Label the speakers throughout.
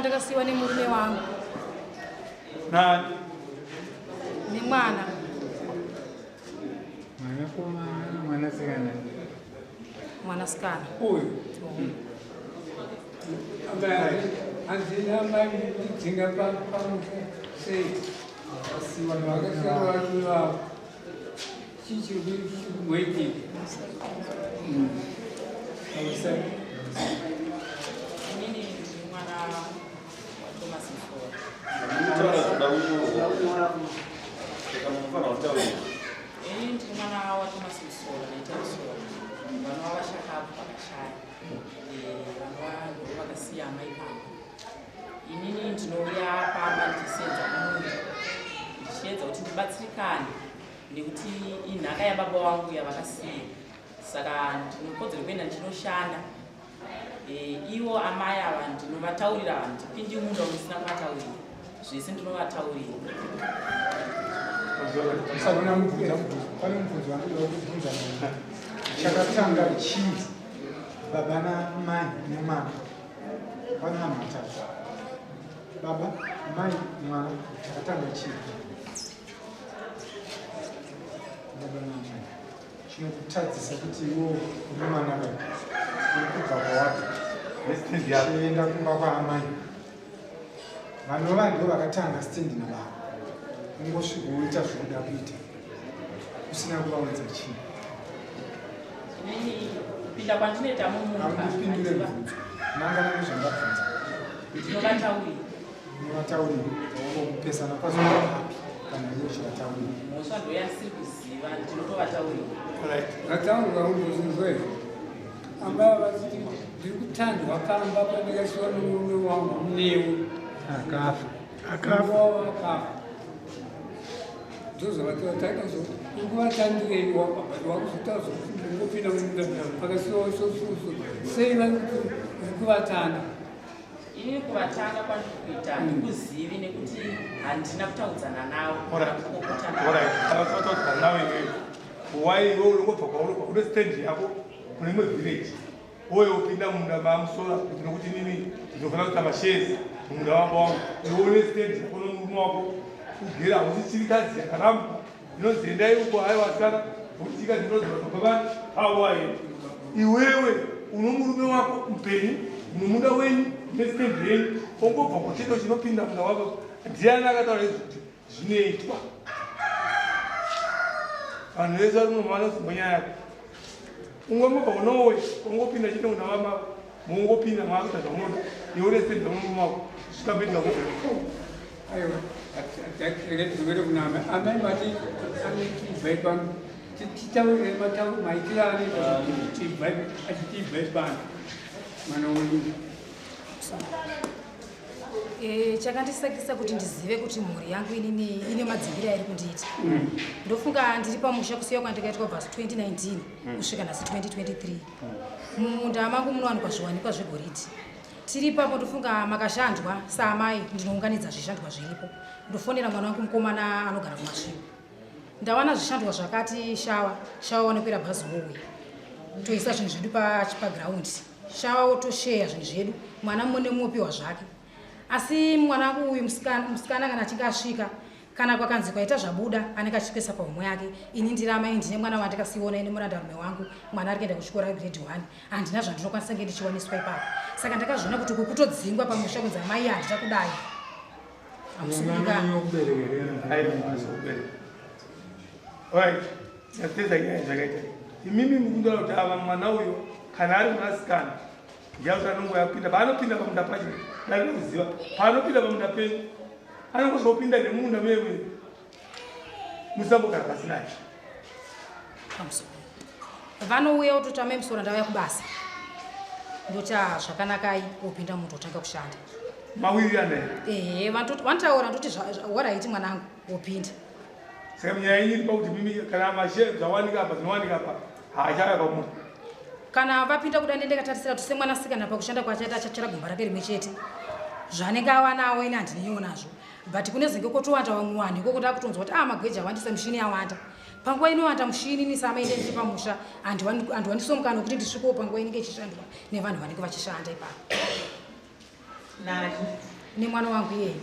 Speaker 1: ndakasiwa nemurume wangu.
Speaker 2: Nani?
Speaker 1: Ni mwana.
Speaker 3: Mwanasikana.
Speaker 1: Mwanasikana.
Speaker 3: Huyu. Ambaye anzina mali tinga pamoja. Sei. Asiwa na chichi wiki. Sasa
Speaker 1: Mimi ni mwana wa Thomas Mfora. Ndi mwana wa Thomas Mfora naita Mfora. Vanhu vavashakapo vakashaya. Vanhu vakasiya amai Pamba. Inini ndinouya Pamba ndichisedza kumuntu. Ndichiedza kuti ndibatsirikane nekuti inhaka yababa wangu yavakasiya. Saka ndinokodzero kuenda ndinoshanda. Ivo amai ava ndinovataurira vanhu ndipindi munda unisina kuvataurira. Zvese ndinovataurira.
Speaker 3: sabona mubvunza pane mubvunzo wandinoda kubvunza chakatanga chii baba namai nemwana pane vanhu vatatu baba mai mwana chakatanga chii baba namai chinokutadzisa kuti iwo uri mwana uri kubva kwawapi chienda kumba kwaamai vanova ndivo vakatanga stendi nababa ungosvikoita zvinoda kuita usina kuvaudza chii
Speaker 1: Inini kupinda kwandinoita mumumba
Speaker 3: amupindure mubvunzo nangana nezvandabvunza
Speaker 1: ndinovataurira.
Speaker 3: kupesana kwazoa hapi kana iwe chivataurira
Speaker 1: Mhosva ndoya ndisiri kuziva ndinotovataurira.
Speaker 4: Ngatanga undozizwe ambaye vachiti ndiri kutandwa Pamba pandakasiwa nomurume wangu newe
Speaker 3: akafa
Speaker 4: akafa ndozvavataikazo ukuvatandirei wakabati wakuzotaura zokuti ndingopinda munda pakasiwa isosuso sei vakuti ndikuvatanda
Speaker 1: Inini kuvatanga kwandikuita ndikuzivi nekuti handina kutaudzana navo.
Speaker 2: Why you go for the stage yako kune village oyo upinda munda mamusora kuti nini ndinofana kuti mashezi munda wako uone stage yako nomurume wako kugera usichirikadzi yakaramba inozendai uko hayi wasara uchitika ndinoziva baba hawaye iwewe uno murume wako mpenyu mumunda wenyu nestage yenyu ongobva kuchito chinopinda munda wako ndiani akataura kuti zvinoitwa vanhu vese vari muno vanozimbo nyaya yako ungomubva unowe ungopinda chito munda wama mungopinda mwakuita zvamunoda iwe nestage dzamurume wako zvikapinda
Speaker 4: aiwa atireedzere kunama amai vati anetibvai pano titaurire maitiro anoita achitibvai pano mwana wenyu
Speaker 1: chakandisakisa kuti ndizive kuti mhuri yangu inini ine madzingiro ari kundiita. Ndofunga ndiri pamusha kusiya kwandikaitwa bvasi 2019 kusvika nhasi 2023. Mumunda mangu munowanikwa zviwanikwa zvegoridhe. Tiri papo ndofunga makashandwa saamai ndinounganidza zvishandwa zviripo. Ndofonera mwana wangu mukomana anogara kumasviwo. Ndawana zvishandwa zvakati shawa wanokwira bhazi wouya. Toisa zvinhu zvedu pagiraundi. Shawa wotosheya zvinhu zvedu. Mwana mumwe nemumwe opiwa zvake. Asi mwana wangu uyu musikana kana achinge asvika kana kwakanzi kwaita zvabuda anenge achikwesa paumwe yake. Ini ndiri amai ndine mwana wandakasiona ine murandarume wangu mwana ari kuenda kuchikora grade 1 handina zvandinokwanisa kunge ndichiwaniswa ipapo. Saka ndakazviona kuti kukutodzingwa pamusha kunzi amai handita kudai. Amusungika.
Speaker 2: Right. Yateza nyaya zvakaita. Imimi mukundora kuti ava mwana uyo kana ari mwanasikana ndiye anongo yapinda paanopinda pamunda pacho ndinoziva paanopinda pamunda penyu anongozopinda nemunda mewe musambogara pasi naye
Speaker 1: vanouya kutoti amai Musora ndauya kubasa ndoti zvakanakai upinda munhu otanga kushanda
Speaker 2: mawirirana here
Speaker 1: vanotaura ndoti waraiti mwanangu wopinda.
Speaker 2: Saka nyaya iri pakuti mimi kana mashe zvawanika apa zvinowanika apa haachauya pamunhu
Speaker 1: kana vapinda kudai ndendekatarisira kuti semwanasikana pakushanda kwachaita achachera gomba rake rimwe chete zvanenge awanawo ine handineyonazvo but kune zenge kotowanda vamwani kokuti akutonzwa kuti magweja awandisa mishini yawanda panguva inowanda mushini nisama ine ndiri pamusha antu wandisomukana kuti ndisvikewo panguva inenge ichishandwa nevanhu vanenge vachishanda ipapo. Nani? Ni mwana wangu yeye.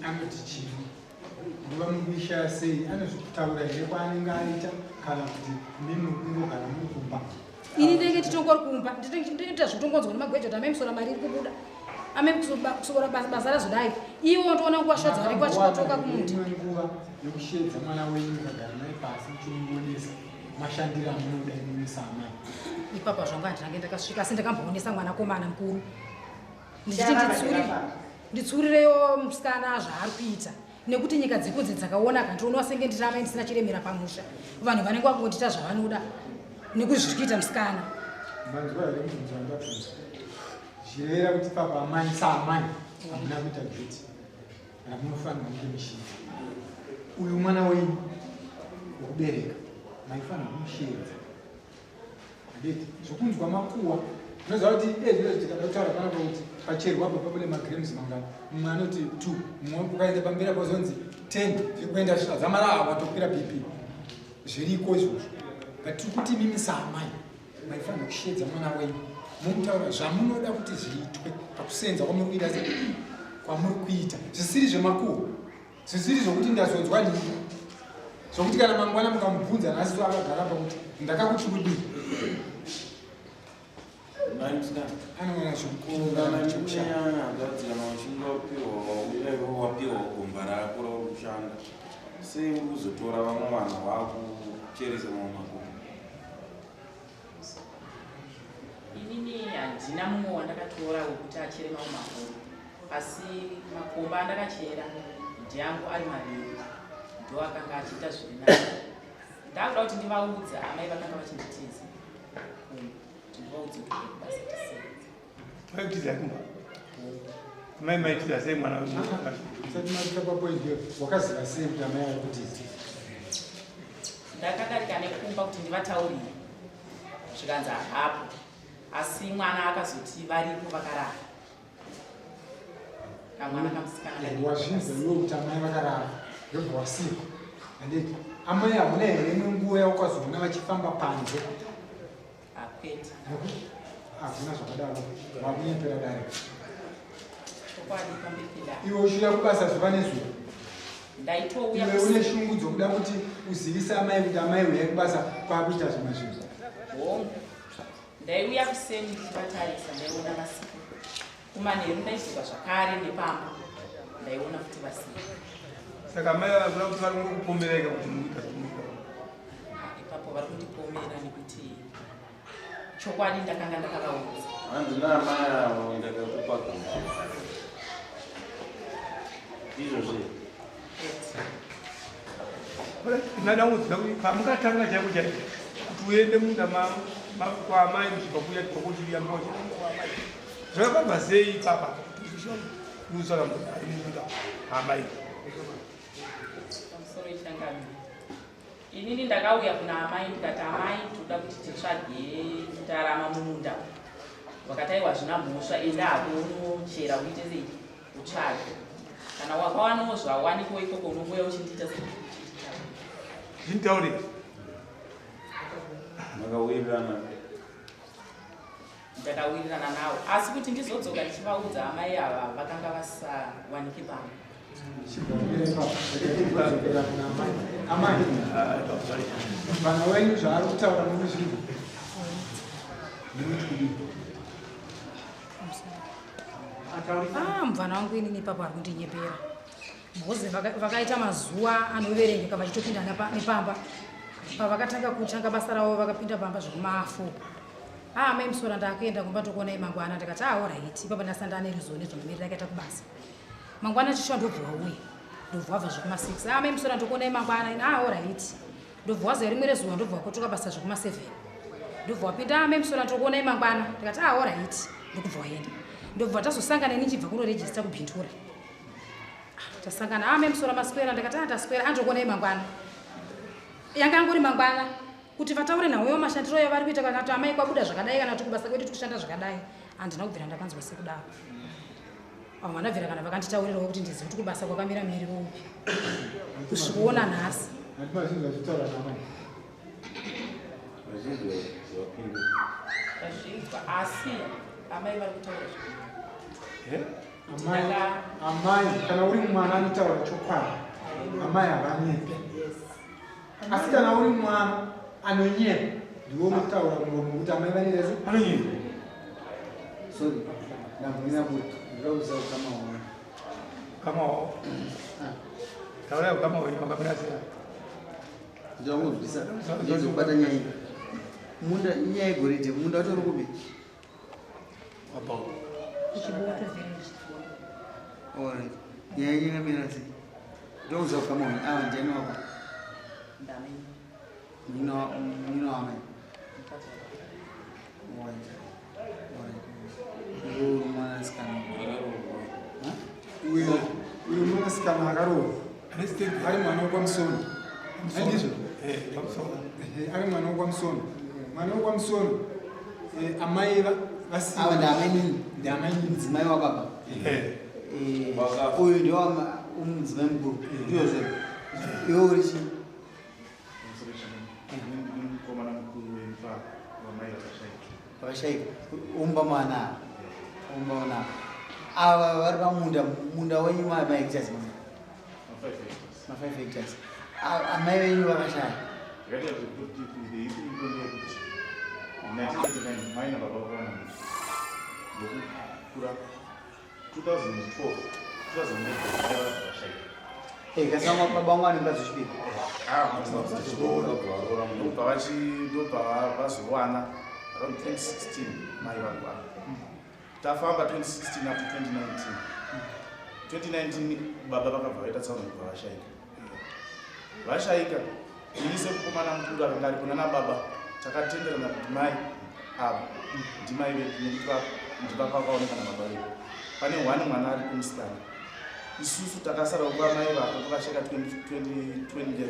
Speaker 3: Anoti chini. Nguva mubisha sei anozvitaura here kwaanenge aita kana kuti ndinokungo kana mukumba.
Speaker 1: Ini ndenge titongori kumba ndinoita zvitongonzwa nemagwejoti amemsora mari iri kubuda amemkusora basa razodai iwo ndoona nguwashodza vari kwachikotoka kumuti
Speaker 3: nguva yokushedza mwana wenyu mukagara naye pasi muchimuonesa mashandiro amunoda imuisa amai.
Speaker 1: Ipapa zvangu handinange ndakasvika asi ndakamboonesa mwana komana mukuru ndichiti nditsurireyo musikana zvaari kuita nekuti nyika dzekudzi dzakaona kandionawo senge ndiramai ndisina chiremera pamusha vanhu vanenge vakungondita zvavanoda nekuzviri kuita musikana.
Speaker 3: Manzwa here mubvunzo wandabvunza zvirevera kuti papa amai saamai hamuna kuita geti kana munofanirwa kunge mushedza. Uyu mwana wenyu wokubereka maifanirwa kumushedza handiti zvokunzwa makuwa unoziva kuti ezviro tikada kutaura panapa kuti pacherwa apa pabune magrams mangana mumwe anoti 2 mumwe ukaenda pamberi pozonzi 10 zvekuenda zvazamara watokwira bp zviriko izvozvo tiri kuti mimi saamai maifanira kushedza mwana wenyu mumutaura zvamunoda kuti zviitwe pakusenza kwamuri kuita kwamuri kuita zvisiri zvemakuwa zvisiri zvokuti ndazonzwa nini zvokuti kana mangwana mukamubvunza nhasi so akagara pakuti ndakakuti kudii anoona
Speaker 5: zvokuwapiwa gomba rako rokushanda sei uzotora vamwe vanhu vakucheresa mamwe makomba.
Speaker 6: Inini handina mumwe wandakatora wekuti achere mamwe makomba asi makomba andakachera ndiangu ari maviri ndo akanga achiita zviri nani. Ndakuda kuti ndivaudza amai vakanga vachinditiza ndivaudze kuti basa tisenza
Speaker 2: maitiza kumba mai maitiza sei mwana
Speaker 3: sati matika papoindio wakaziva sei kuti amai ari kutiza.
Speaker 6: Ndakadarika nekumba kuti ndivataurire zvikanzi hapo asi mwana akazoti varipo vakarara kamwana kamusikana
Speaker 3: wazvinza iwe kuti amai vakarara yobva wasipa handiti amai hamuna here nenguva yaukazoona vachifamba panze
Speaker 6: akwete
Speaker 3: hazvina zvakadaro vakunyepera dare
Speaker 6: chokwadi pambepeda
Speaker 3: iwe ushuya kubasa zuva nezuva
Speaker 6: ndaitouya
Speaker 3: iwe une shungu dzokuda kuti uzivise amai kuti amai uyai kubasa kwakuita zvimwe zvinhu
Speaker 6: hongu ndaiuya kuseni ndichivatarisa ndaiona vasika kumanheru ndaizoka zvakare nepamba ndaiona kuti vasika
Speaker 2: saka mai vakuda kuti vari kupomereka kuti muita zvimuita
Speaker 6: ipapo vari kundipomera nekuti chokwadi ndakanga ndakavaudza
Speaker 5: handina amai avo ndakakupa gomba izvozve
Speaker 2: ndada kuziva kuti pamukatanga chaiko chaiko kuti uende munda kwamai muchibva kuya tikokuti yamboamai zvakabva sei papa usara munda amai
Speaker 6: pamusoro ichangamiri inini ndakauya kuna amai ndikati amai toda kuti titsvage ndarama mumunda wakataiwa zvina mhosva enda hako unochera uite sei utsvage kana wakawanawo zvawanikewo ikoko unongoya uchindiita sei
Speaker 2: ndintaurira
Speaker 5: makawirirana
Speaker 6: ndakawirirana nawo asi kuti ndizodzoka ndichivaudza amai ava vakanga vasawanike pamba
Speaker 3: amai mwana wenyu zvaari kutaura nomuzvinhu
Speaker 1: mubvana wangu inini papa ari kundinyepera mhozi vakaita mazuva anoverengeka vachitopinda nepamba pavakatanga kutanga basa ravo vakapinda pamba zvokumafu mai musora ndakaenda kumba tokuonai mangwana ndikati oraiti papa ndasanda neruzivo nezvinomirira akaita kubasa mangwana chishuwa ndobva wauya ndobva wabva zvokuma6 mai musora ndokuonai mangwana oraiti ndobva waziva rimwe rezuva ndobva wakotoka basa zvokuma7 ndobva wapinda mai musora ndokuonai mangwana ndikati oraiti ndokubva waenda ndobva tazosangana nichibva kunorejista kubhindura tasangana mai musora maswera ndikati taswera andokuonai mangwana yanga angori mangwana kuti vataure nawewo mashandiro yavari kuita kana kuti amai kwabuda zvakadai kana kuti kubasa kwedu tikushanda zvakadai handina kubvira ndakanzwa sekudaro vandabvira kana vakanditaurirawo kuti ndizive kuti kubasa kwakamira miriro upi kusvikuona nhasi
Speaker 6: azvinzwa asi amai vari kutaura
Speaker 3: amai kana uri mwana anotaura chokwadi amai havanyepe asi kana uri mwana anonyepa ndiwo unotaura muromo kuti amai vanirese
Speaker 2: anonyepa
Speaker 7: sorry ndamboina kuti ndinokuza ukamaona
Speaker 2: kamawo taura kamawo imakamirasia
Speaker 7: ndamuzvisa ndizobata nyaya munda nyaya yegoridhe munda wacho uri kupi
Speaker 2: apo
Speaker 7: alright nyaya yengamira sei ndinokuza ukamaona ava ndiani wako nino amai uyu mwanasikana
Speaker 3: uyu mwanasikana akarohwa ari mwana wokwamusono andizvo ari mwana wokwamusono mwana wokwamusono amai
Speaker 7: ava ndaamainini mudzimai wababa uyu ndewamudzimai mukuru ndiyozve iwe uri chii vakashaika umba mwana ava vari pamunda wenyu mahectars ma5 hectars amai venyu vakashaya kasama baba vangu vanenge vazosvika
Speaker 5: ndobva vazowana around 2016 mai varwara tafamba 2016 up to 2019 baba vakabva vaita tsaona kubva vashaika ini sekukomana mukuru akanga ari kuna nababa takatenderana kuti mai ava ndimai vedu nekuti ndipapakaoneka nababa vedu pane hwane mwana ari kumusikana isusu takasara kuva mai vako vakasheka 2011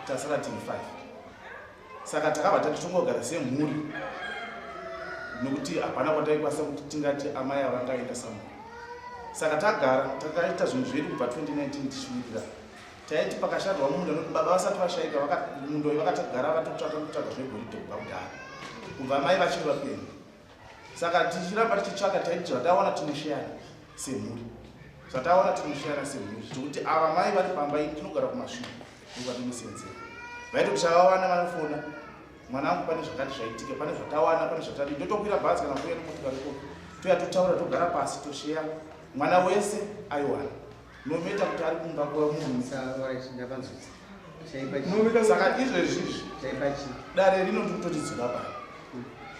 Speaker 5: tasara tiri 5 saka takabva tatitongogara semhuri nokuti hapana kwataikwanisa kuti tingati amai avangaenda samuri saka tagara takaita zvinhu zvedu kubva 2019 tichivirira taiti pakashadwa munda nokuti baba vasati vashaika mundo uyu vakatagara vatotsvaka kutsvaga zvegoridhe kubva kudhara kubva mai vachiri vapenyu saka tichiramba tichitsvaka taiti zvataona tinosheyana semhuri zvataona tinosheyana semhuri zvokuti ava mai vari pamba ini tinogara kumashure nokuvatinosenzera vaiti kuti chavawana vanofona mwanangu pane zvakati zvaitika pane zvatawana pane zvatadi ndotokwira bhazi kana kuuya nemotikariko toya totaura togara pasi tosheya mwana wese aiwana nometa kuti ari kumba kwamunhusaka izvezvizvi dare rino ndikutotidzoka pano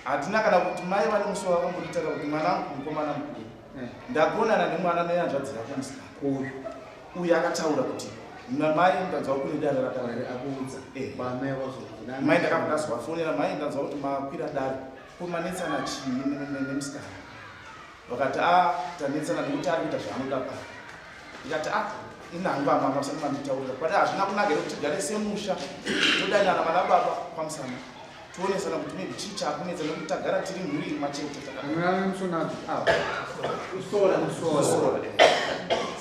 Speaker 5: hatina kana kuti mai vane musi vakambotitaka kuti mwanangu mukomana mukuru ndagonana nemwana neyanzvadzira kumusikana uyu akataura kuti mai ndanzwa kune dare rakaudza mai ndakazvafonera mai ndanzwa kuti makwira dare kumanetsana chii nemusikana vakati tanetsana nekuti ari kuita zvaanoda pano ikati inhangu amamasani mamitaurira kwati hazvina kunaka here kuti tigare semusha todanyana vana baba pamusana toonesana kuti maybe chii chakunetsa nekuti tagara tiri mhuri machete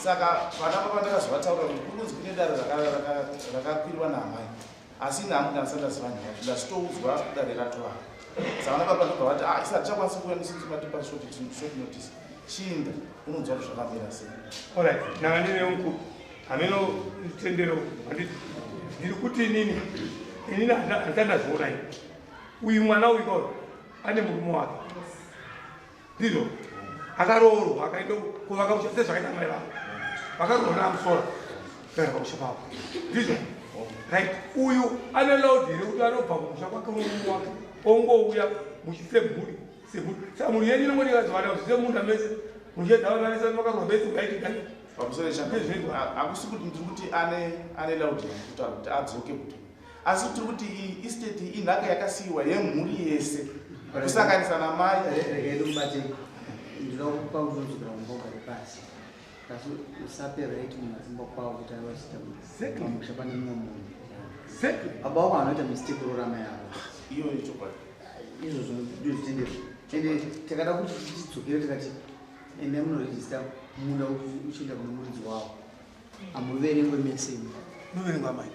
Speaker 5: saka vana baba ndakazovataura kuti kunonzi kune dare rakakwirwa naamai asi nhangu ndasati ndaziva nyaya ndasitoudzwa dare ratovana saka vana baba ndobva vati isati chakwanisa kuuya nesinzimatipa short notice chinda unonzwa kuti zvakamira sei
Speaker 2: alright nanga ndine mukuru hameno tendero ndiri kuti inini handandazviona ini uyu mwana uyu kauri ane murume wake ndizvo akaroorwa akaenda kuvaka musha sezvakaita mai vavo vakaroorwa namusora kaenda pamusha pavo ndizvo right uyu ane laudi here kuti anobva kumusha kwake murume wake ongouya muchisemhuri saka mhuri yedu inongodikazivana kuti semunda mese muchedzavananisa vakaroorwa mese ukaitikani
Speaker 5: hakusi kuti ndiri kuti ane laudi kutaura kuti adzoke kuti asi tiri kuti iyi estate inhaka yakasiyiwa yemhuri yese kusanganisa namai
Speaker 7: rekedomubate ndinokupa unodzokera kumba ugare pasi kasi usape right mumadzimba kwavo kuti avachita pamusha pane mumwe munhu baba wako anoita mistake urorama yavo
Speaker 5: iyo ichokwadi
Speaker 7: izvozvo ndozvitendero ende takada kuti tidzokere tikati ende munorejista munda uchienda kune muridzi wavo hamuverengwe meseni
Speaker 2: muverengwa mai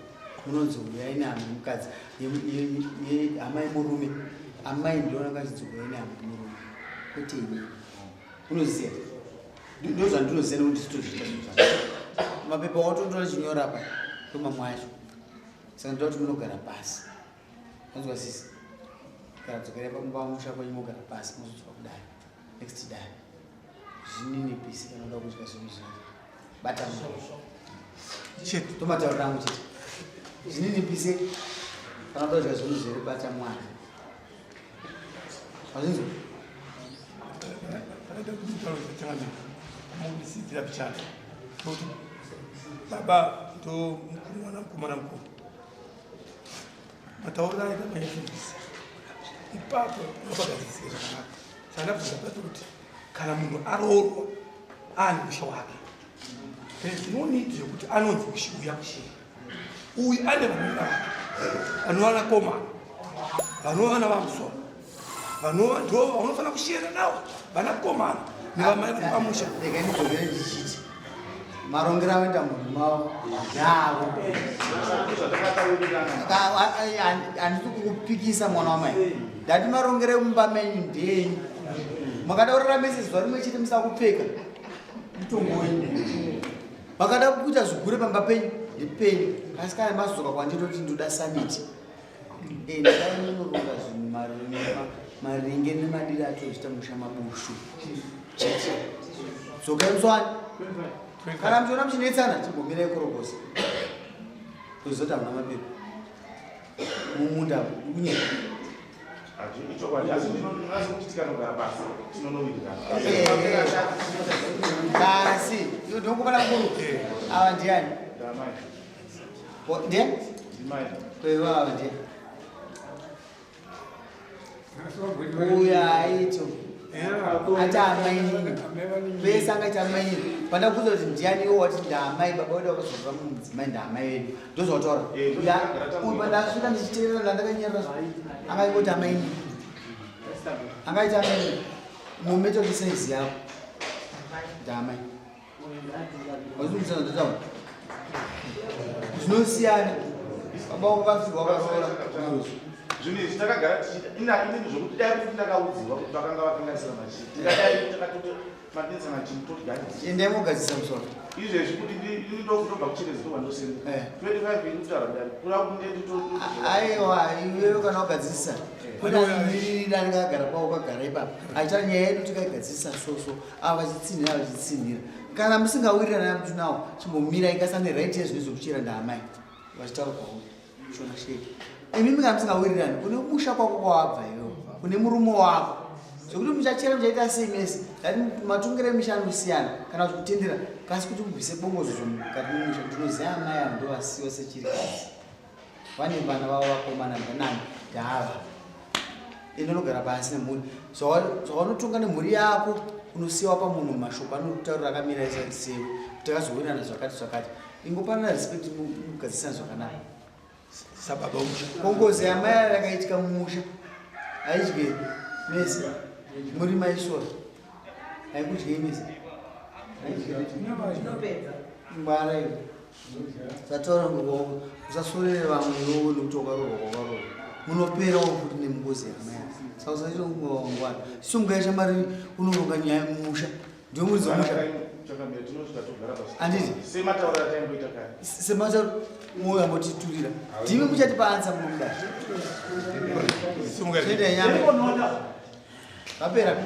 Speaker 7: munonzi uyai nehama yemukadzi hama yemurume amai ndionanga chidzokera nehama yemurume kwete ini unoziya Ndoza ndinozena kuti titozviita mapepa watotora chinyora apa tomamwe acho saka ndoda kuti munogara pasi anzwa sisi kana dzokera pamusha kwenyu mogara pasi mozotsva kudai next dai zvinini pisi kana uda kudya zvinhu zvizhinji bata chete tomataurira angu chete zvinini pisi kana uda kudya zvinhu zviri bata mwana azvinzwa
Speaker 2: munisitira pichana kuti baba ndo mwana mkuu mataurira aita maifundisa ipapo nopagadzisika zvakanaka sandabvisa pato kuti kana munhu aroorwa ane musha wake zvinonidi zvekuti anonzi kushiuya kushiri uyu ane vanova vake vanova vanakomana vanova vana vamusoro vanova ndo vanofana kushiyana navo vanakomana nevamai vari pamusha
Speaker 7: rekanidogere ndichiti marongero aoenda munhu mavo ndavo handisi kukupikisa mwana wamai ndati marongere mumba menyu ndenyu makada kurarame zuva rimwe chete musaka kupfeka mutongo wenyu makada kuita zvigure pamba penyu ndepenyu asi kana mazoka kwanditoti ndoda samiti ndaimunoronga zvinhu maringe nemadiri atozvita musha mabushu chete dzokai muswani kana muchiona muchinetsana chimbomirai korokosa kuzota muna mapepa mumunda unye kasi ndokubana kuru ava ndiani ndiani kwewa ava ndiani uya aito ati amainini vese angati amainini panda kuza kuti ndiani iwo wati ndaamai baba wedu wakazobva mudzimai ndaamai vedu ndozvataura uyu pandasvika ndichiteerera ndandakanyerera angaingoti amainini angaiti amainini mumetodisaizi yavo ndaamai wazvimusana ndotaura zvinosiyana baba wakafirwa wakaroora
Speaker 5: zvinhu izvi takagara tichiita inini zvokuti dai kuti ndakaudziwa kuti vakanga vakanganisira machii tikadai takatoti madinisa machii totigadzisa
Speaker 7: endai mogadzisa musoro
Speaker 5: izvezvi kuti ndinodobva kucherezi tobva ndosenda 25 iri kutaura kudai kura kundeti
Speaker 7: aiwa iwewe kana wagadzisa kunamiriri anenge agara kwavo ukagara ipapo aita nyaya yedu tikaigadzisa soso ava vachitsinhira vachitsinhira kana musingawirirana namutu nawo chimbomira ikasane right yezvinhu zvokuchera ndaamai vachitaura kwavo shona sheki imi minga musingawirirani kune musha kwako kwawabva iwewo kune murume wako zvokuti muchachera muchaita sei mese dati matungire emisha anosiyana kana kuti kutendera kasi kuti mubvise bongozo zvomukati mumusha tinoziva amai avo ndovasiwa sechirikadzi vane vana vavo vakomana ndanani ndava inonogara pasi nemhuri zvawanotunga nemhuri yako unosiyiwa pamunhu mashoko anotaurira akamira isarisewo kuti akazowirirana zvakati zvakati ingopanana respect mugadzisana zvakanaka
Speaker 2: sababa musha
Speaker 7: bongozi amai arakaitika mumusha aidyei mese muri maisora haikudyei mese ngwara iwe zataura ngokoko usasorere vamwe iwowo nekuti wakaroorwa kwakaroorwa munoperawo futi nemungozi yamai saka usachirongwangwara siungaita mari unoronga nyaya mumusha ndio muri dzomusha anditi semataura moyo ambotiturira ndimi muchatipa ansa munomudai
Speaker 2: simungati
Speaker 7: tendai nyama vapera